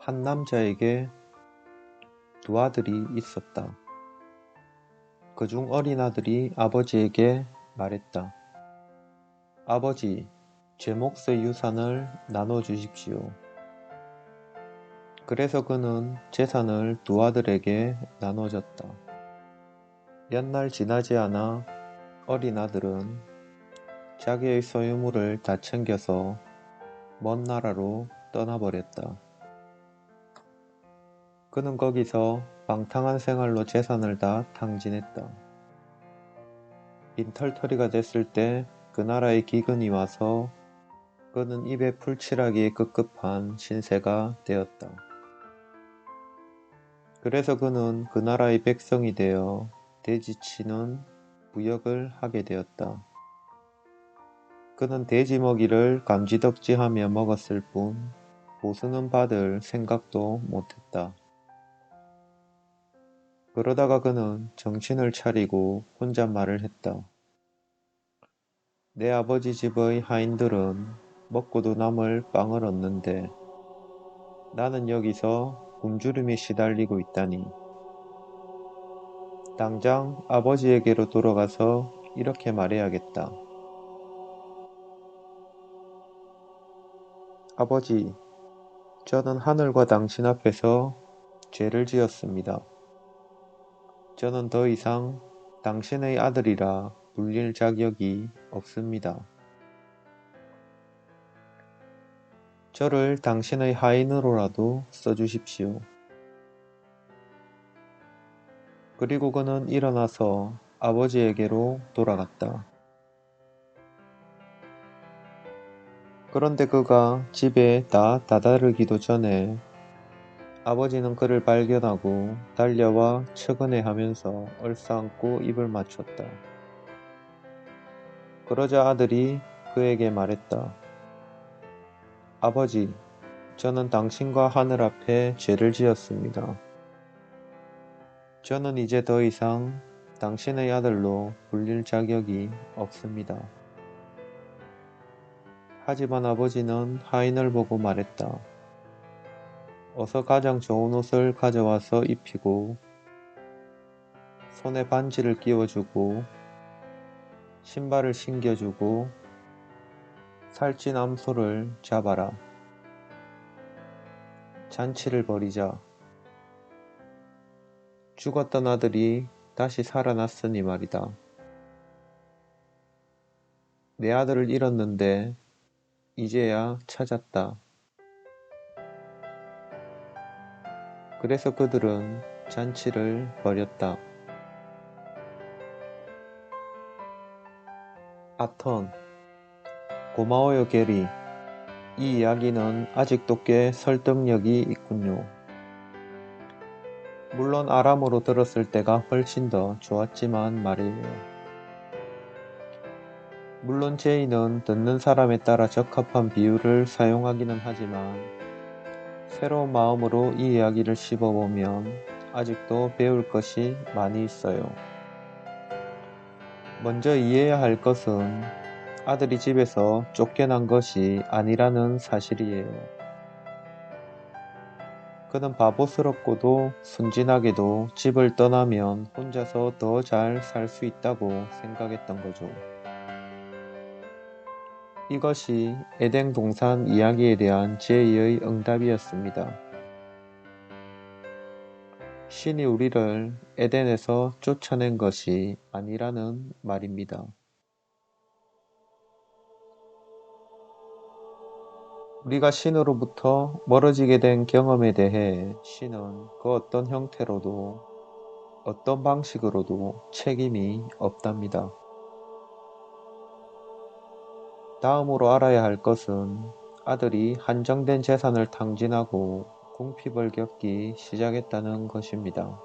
한 남자에게 두 아들이 있었다. 그중 어린 아들이 아버지에게 말했다. 아버지, 제 몫의 유산을 나눠주십시오. 그래서 그는 재산을 두 아들에게 나눠줬다. 몇 날 지나지 않아 어린 아들은 자기의 소유물을 다 챙겨서 먼 나라로 떠나버렸다. 그는 거기서 방탕한 생활로 재산을 다 탕진했다. 빈털터리가 됐을 때 그 나라의 기근이 와서 그는 입에 풀칠하기에 급급한 신세가 되었다. 그래서 그는 그 나라의 백성이 되어 돼지치는 부역을 하게 되었다. 그는 돼지 먹이를 감지덕지하며 먹었을 뿐 보수는 받을 생각도 못했다. 그러다가 그는 정신을 차리고 혼잣말을 했다. 내 아버지 집의 하인들은 먹고도 남을 빵을 얻는데 나는 여기서 굶주림에 시달리고 있다니. 당장 아버지에게로 돌아가서 이렇게 말해야겠다. 아버지, 저는 하늘과 당신 앞에서 죄를 지었습니다. 저는 더 이상 당신의 아들이라 불릴 자격이 없습니다. 저를 당신의 하인으로라도 써주십시오. 그리고 그는 일어나서 아버지에게로 돌아갔다. 그런데 그가 집에 다 다다르기도 전에 아버지는 그를 발견하고 달려와 측은해하면서 얼싸안고 입을 맞췄다. 그러자 아들이 그에게 말했다. 아버지, 저는 당신과 하늘 앞에 죄를 지었습니다. 저는 이제 더 이상 당신의 아들로 불릴 자격이 없습니다. 하지만 아버지는 하인을 보고 말했다. 어서 가장 좋은 옷을 가져와서 입히고 손에 반지를 끼워주고 신발을 신겨주고 살찐 암소를 잡아라. 잔치를 벌이자. 죽었던 아들이 다시 살아났으니 말이다. 내 아들을 잃었는데 이제야 찾았다. 그래서 그들은 잔치를 벌였다. 아턴, 고마워요 게리. 이 이야기는 아직도 꽤 설득력이 있군요. 물론 아람어로 들었을 때가 훨씬 더 좋았지만 말이에요. 물론 제이는 듣는 사람에 따라 적합한 비유를 사용하기는 하지만 새로운 마음으로 이 이야기를 씹어보면 아직도 배울 것이 많이 있어요. 먼저 이해해야 할 것은 아들이 집에서 쫓겨난 것이 아니라는 사실이에요. 그는 바보스럽고도 순진하게도 집을 떠나면 혼자서 더 잘 살 수 있다고 생각했던 거죠. 이것이 에덴 동산 이야기에 대한 제이의 응답이었습니다. 신이 우리를 에덴에서 쫓아낸 것이 아니라는 말입니다. 우리가 신으로부터 멀어지게 된 경험에 대해 신은 그 어떤 형태로도 어떤 방식으로도 책임이 없답니다. 다음으로 알아야 할 것은 아들이 한정된 재산을 탕진하고 궁핍을 겪기 시작했다는 것입니다.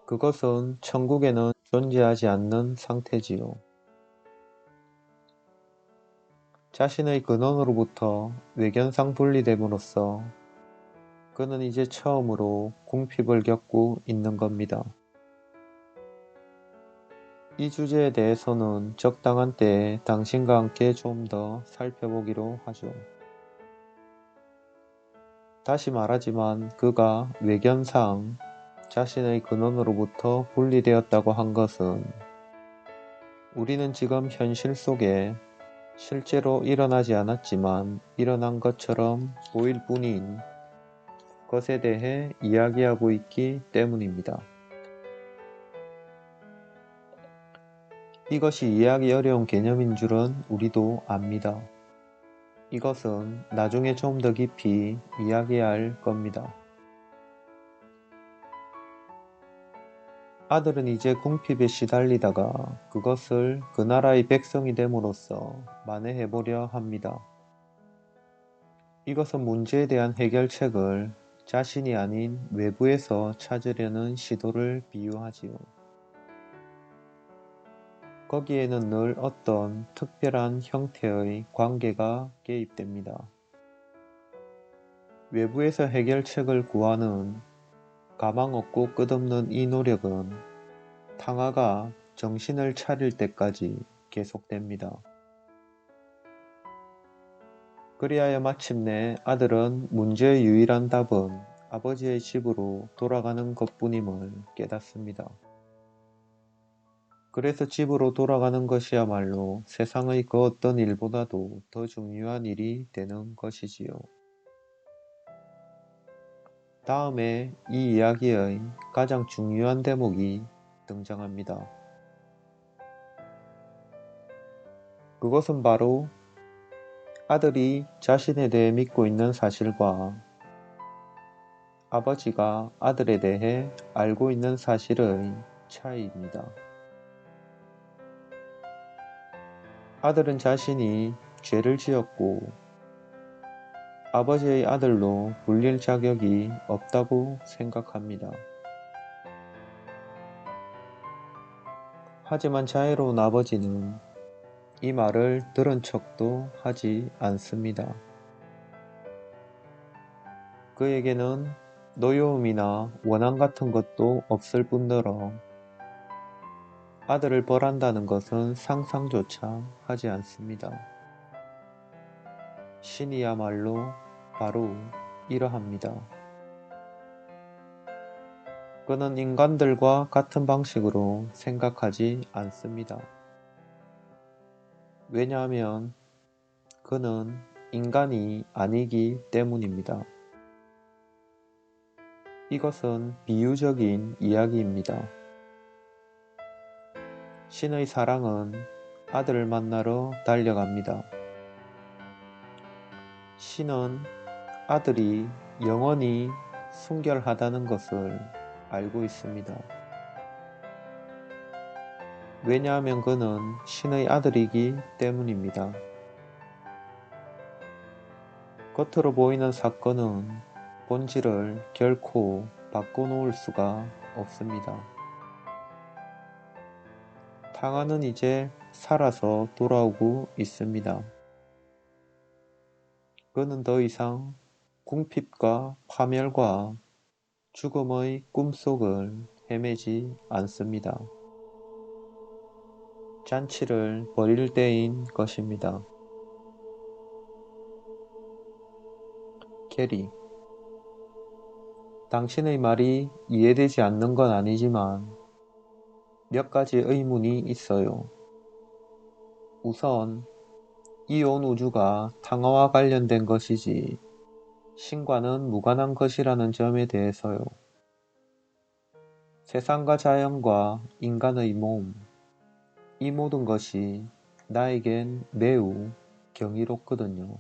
그것은 천국에는 존재하지 않는 상태지요. 자신의 근원으로부터 외견상 분리됨으로써 그는 이제 처음으로 궁핍을 겪고 있는 겁니다. 이 주제에 대해서는 적당한 때에 당신과 함께 좀 더 살펴보기로 하죠. 다시 말하지만 그가 외견상 자신의 근원으로부터 분리되었다고 한 것은 우리는 지금 현실 속에 실제로 일어나지 않았지만 일어난 것처럼 보일 뿐인 것에 대해 이야기하고 있기 때문입니다. 이것이 이해하기 어려운 개념인 줄은 우리도 압니다. 이것은 나중에 좀 더 깊이 이야기할 겁니다. 아들은 이제 궁핍에 시달리다가 그것을 그 나라의 백성이 됨으로써 만회해보려 합니다. 이것은 문제에 대한 해결책을 자신이 아닌 외부에서 찾으려는 시도를 비유하지요. 거기에는 늘 어떤 특별한 형태의 관계가 개입됩니다. 외부에서 해결책을 구하는 가망 없고 끝없는 이 노력은 탕아가 정신을 차릴 때까지 계속됩니다. 그리하여 마침내 아들은 문제의 유일한 답은 아버지의 집으로 돌아가는 것뿐임을 깨닫습니다. 그래서 집으로 돌아가는 것이야말로 세상의 그 어떤 일보다도 더 중요한 일이 되는 것이지요. 다음에 이 이야기의 가장 중요한 대목이 등장합니다. 그것은 바로 아들이 자신에 대해 믿고 있는 사실과 아버지가 아들에 대해 알고 있는 사실의 차이입니다. 아들은 자신이 죄를 지었고 아버지의 아들로 불릴 자격이 없다고 생각합니다. 하지만 자애로운 아버지는 이 말을 들은 척도 하지 않습니다. 그에게는 노여움이나 원한 같은 것도 없을 뿐더러 아들을 벌한다는 것은 상상조차 하지 않습니다. 신이야말로 바로 이러합니다. 그는 인간들과 같은 방식으로 생각하지 않습니다. 왜냐하면 그는 인간이 아니기 때문입니다. 이것은 비유적인 이야기입니다. 신의 사랑은 아들을 만나러 달려갑니다. 신은 아들이 영원히 순결하다는 것을 알고 있습니다. 왜냐하면 그는 신의 아들이기 때문입니다. 겉으로 보이는 사건은 본질을 결코 바꿔놓을 수가 없습니다. 탕아는 이제 살아서 돌아오고 있습니다. 그는 더 이상 궁핍과 파멸과 죽음의 꿈속을 헤매지 않습니다. 잔치를 벌일 때인 것입니다. 캐리, 당신의 말이 이해되지 않는 건 아니지만 몇 가지 의문이 있어요. 우선 이 온 우주가 탕아와 관련된 것이지 신과는 무관한 것이라는 점에 대해서요. 세상과 자연과 인간의 몸, 이 모든 것이 나에겐 매우 경이롭거든요.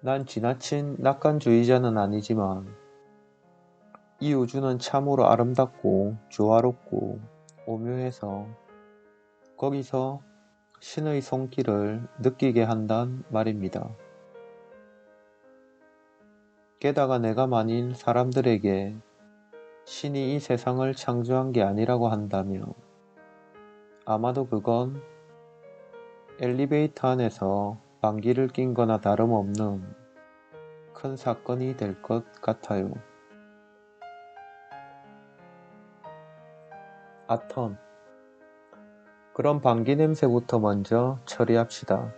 난 지나친 낙관주의자는 아니지만 이 우주는 참으로 아름답고 조화롭고 오묘해서 거기서 신의 손길을 느끼게 한단 말입니다. 게다가 내가 만일 사람들에게 신이 이 세상을 창조한 게 아니라고 한다면 아마도 그건 엘리베이터 안에서 방귀를 낀 거나 다름없는 큰 사건이 될 것 같아요. 아텀, 그럼 방귀 냄새부터 먼저 처리합시다.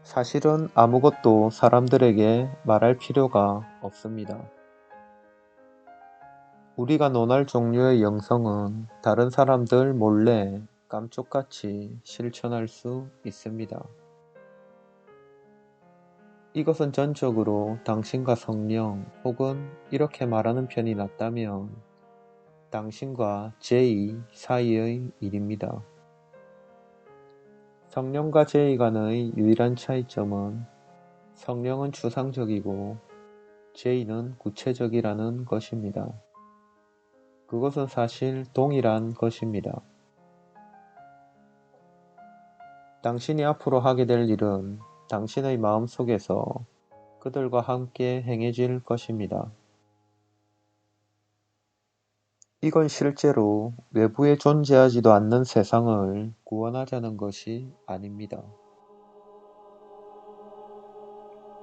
사실은 아무것도 사람들에게 말할 필요가 없습니다. 우리가 논할 종류의 영성은 다른 사람들 몰래 깜쪽같이 실천할 수 있습니다. 이것은 전적으로 당신과 성령 혹은 이렇게 말하는 편이 낫다면 당신과 제이 사이의 일입니다. 성령과 제이 간의 유일한 차이점은 성령은 추상적이고 제이는 구체적이라는 것입니다. 그것은 사실 동일한 것입니다. 당신이 앞으로 하게 될 일은 당신의 마음속에서 그들과 함께 행해질 것입니다. 이건 실제로 외부에 존재하지도 않는 세상을 구원하자는 것이 아닙니다.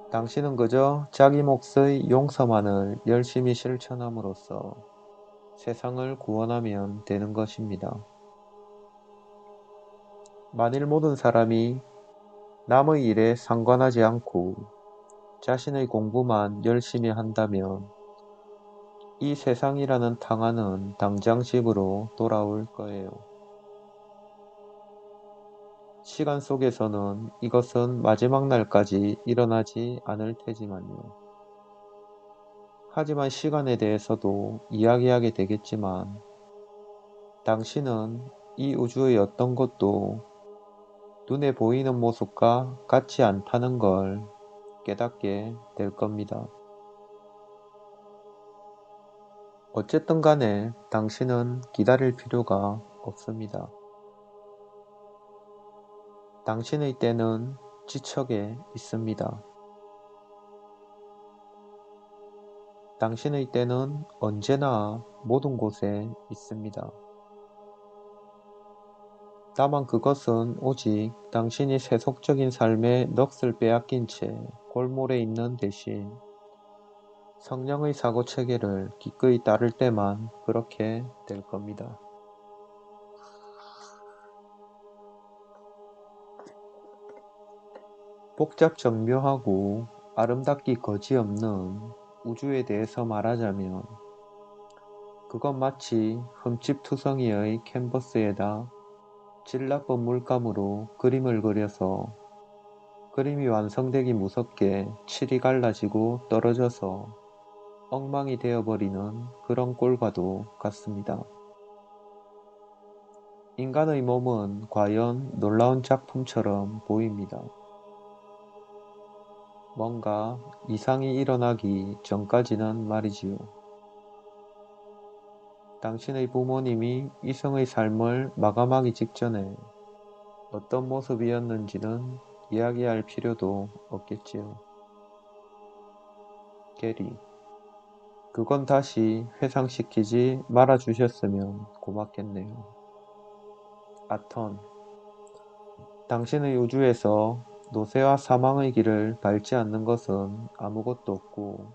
당신은 그저 자기 몫의 용서만을 열심히 실천함으로써 세상을 구원하면 되는 것입니다. 만일 모든 사람이 남의 일에 상관하지 않고 자신의 공부만 열심히 한다면 이 세상이라는 탕화는 당장 집으로 돌아올 거예요. 시간 속에서는 이것은 마지막 날까지 일어나지 않을 테지만요. 하지만 시간에 대해서도 이야기하게 되겠지만 당신은 이 우주의 어떤 것도 눈에 보이는 모습과 같지 않다는 걸 깨닫게 될 겁니다. 어쨌든 간에 당신은 기다릴 필요가 없습니다. 당신의 때는 지척에 있습니다. 당신의 때는 언제나 모든 곳에 있습니다. 다만 그것은 오직 당신이 세속적인 삶의 넋을 빼앗긴 채 골몰해 있는 대신 성령의 사고체계를 기꺼이 따를 때만 그렇게 될 겁니다. 복잡정묘하고 아름답기 거지없는 우주에 대해서 말하자면 그건 마치 흠집투성이의 캔버스에다 질 나쁜 물감으로 그림을 그려서 그림이 완성되기 무섭게 칠이 갈라지고 떨어져서 엉망이 되어버리는 그런 꼴과도 같습니다. 인간의 몸은 과연 놀라운 작품처럼 보입니다. 뭔가 이상이 일어나기 전까지는 말이지요. 당신의 부모님이 이성의 삶을 마감하기 직전에 어떤 모습이었는지는 이야기할 필요도 없겠지요. 게리, 그건 다시 회상시키지 말아주셨으면 고맙겠네요. 아턴, 당신의 우주에서 노쇠와 사망의 길을 밟지 않는 것은 아무것도 없고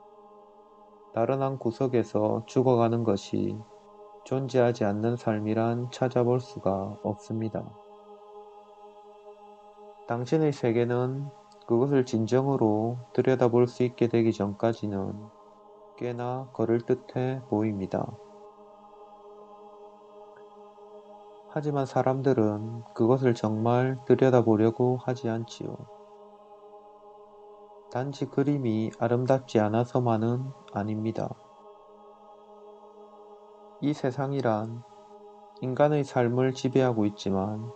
다른 한 구석에서 죽어가는 것이 존재하지 않는 삶이란 찾아볼 수가 없습니다. 당신의 세계는 그것을 진정으로 들여다볼 수 있게 되기 전까지는 꽤나 그럴듯해 보입니다. 하지만 사람들은 그것을 정말 들여다보려고 하지 않지요. 단지 그림이 아름답지 않아서만은 아닙니다. 이 세상이란 인간의 삶을 지배하고 있지만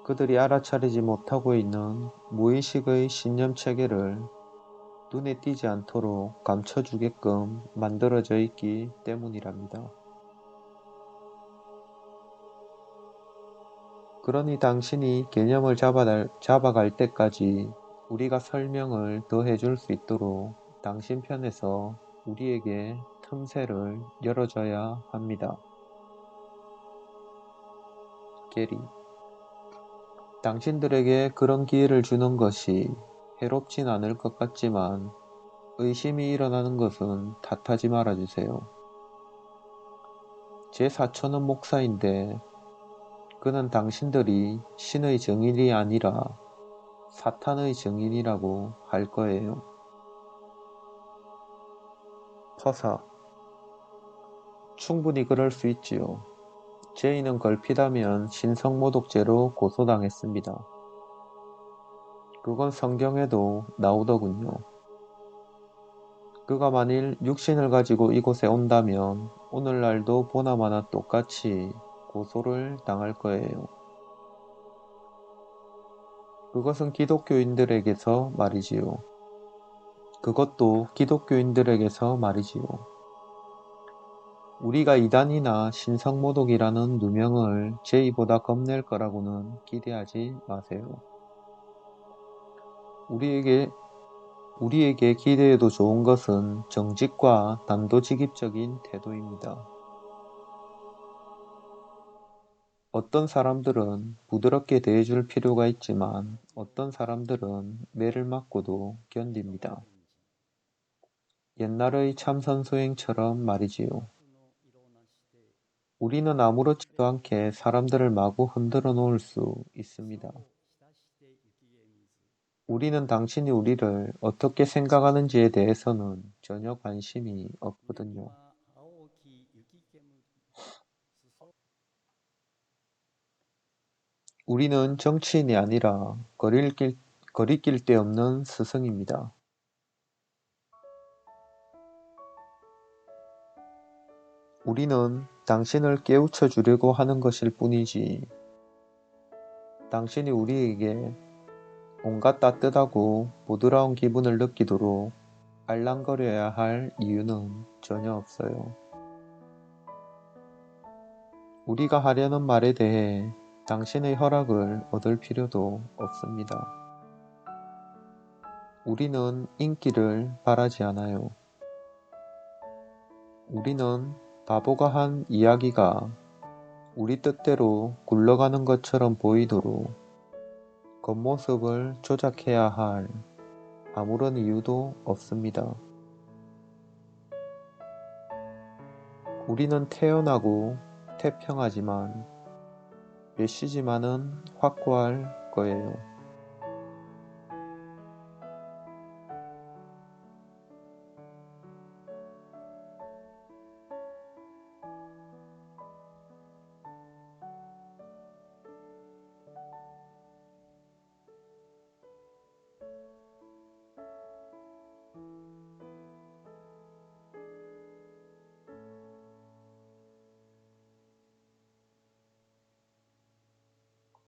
그들이 알아차리지 못하고 있는 무의식의 신념체계를 눈에 띄지 않도록 감춰주게끔 만들어져 있기 때문이랍니다. 그러니 당신이 개념을 잡아갈 때까지 우리가 설명을 더 해줄 수 있도록 당신 편에서 우리에게 틈새를 열어줘야 합니다. 게리, 당신들에게 그런 기회를 주는 것이 해롭진 않을 것 같지만 의심이 일어나는 것은 탓하지 말아주세요. 제 사촌은 목사인데 그는 당신들이 신의 정인이 아니라 사탄의 증인이라고 할 거예요. 퍼사. 충분히 그럴 수 있지요. 죄인은 걸핏하면 신성모독죄로 고소당했습니다. 그건 성경에도 나오더군요. 그가 만일 육신을 가지고 이곳에 온다면 오늘날도 보나마나 똑같이 고소를 당할 거예요. 그것은 기독교인들에게서 말이지요. 그것도 기독교인들에게서 말이지요. 우리가 이단이나 신성모독이라는 누명을 제의보다 겁낼 거라고는 기대하지 마세요. 우리에게 기대해도 좋은 것은 정직과 단도직입적인 태도입니다. 어떤 사람들은 부드럽게 대해줄 필요가 있지만 어떤 사람들은 매를 맞고도 견딥니다. 옛날의 참선소행처럼 말이지요. 우리는 아무렇지도 않게 사람들을 마구 흔들어 놓을 수 있습니다. 우리는 당신이 우리를 어떻게 생각하는지에 대해서는 전혀 관심이 없거든요. 우리는 정치인이 아니라 거리낄 데 없는 스승입니다. 우리는 당신을 깨우쳐 주려고 하는 것일 뿐이지 당신이 우리에게 온갖 따뜻하고 부드러운 기분을 느끼도록 알랑거려야 할 이유는 전혀 없어요. 우리가 하려는 말에 대해 당신의 허락을 얻을 필요도 없습니다. 우리는 인기를 바라지 않아요. 우리는 바보가 한 이야기가 우리 뜻대로 굴러가는 것처럼 보이도록 겉모습을 조작해야 할 아무런 이유도 없습니다. 우리는 태연하고 태평하지만 메시지만은 확고할 거예요.